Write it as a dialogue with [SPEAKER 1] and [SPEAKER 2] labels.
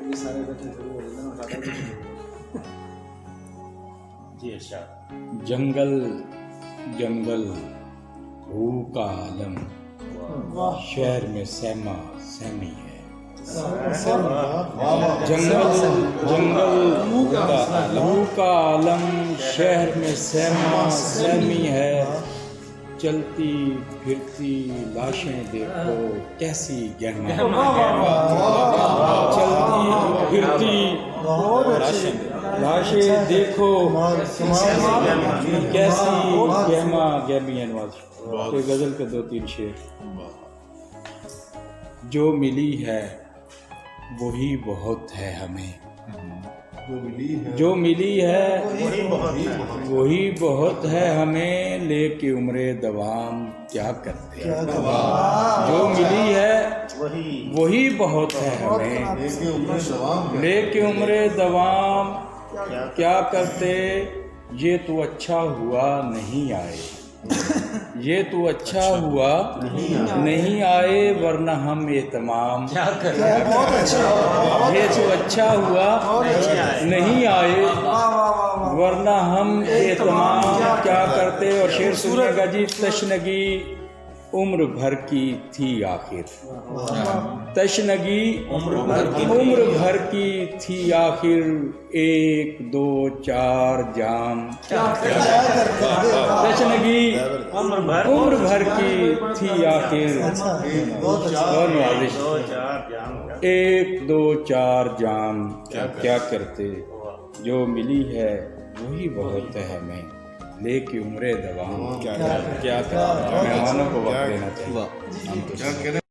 [SPEAKER 1] یہ سارے بیٹھے شروع ہو گئے نا.
[SPEAKER 2] جی ارشاد.
[SPEAKER 3] جنگل جنگل روح کا عالم شہر میں سہما سہمی ہے. جنگل جنگل روح کا عالم شہر میں سہما سہمی ہے. چلتی پھرتی لاشیں دیکھو کیسی گہما. چلتی پھرتی لاشیں دیکھو کیسی گہما گہمی. انواز غزل کے 2-3 شعر. جو ملی ہے وہی بہت ہے ہمیں. جو ملی ہے وہی بہت ہے ہمیں. لے کے عمر دوام کیا کرتے. جو ملی ہے وہی بہت ہے ہمیں. لے کے عمر دوام کیا کرتے. یہ تو اچھا ہوا نہیں آئے. یہ تو اچھا ہوا نہیں آئے ورنہ ہم اہتمام. یہ تو اچھا ہوا نہیں آئے ورنہ ہم اہتمام کیا کرتے. اور شعر سنیے گا جی. تشنگی عمر بھر کی تھی آخر. تشنگی عمر بھر کی تھی آخر. 1 2 4 جام. تشنگی عمر بھر کی تھی آخر. 1 2 4 جام کیا کرتے. جو ملی ہے وہی بہت ہے ہمیں. لے کے عمر دوام کیا کرتے. مہمانوں کو وقت دینا چاہیے.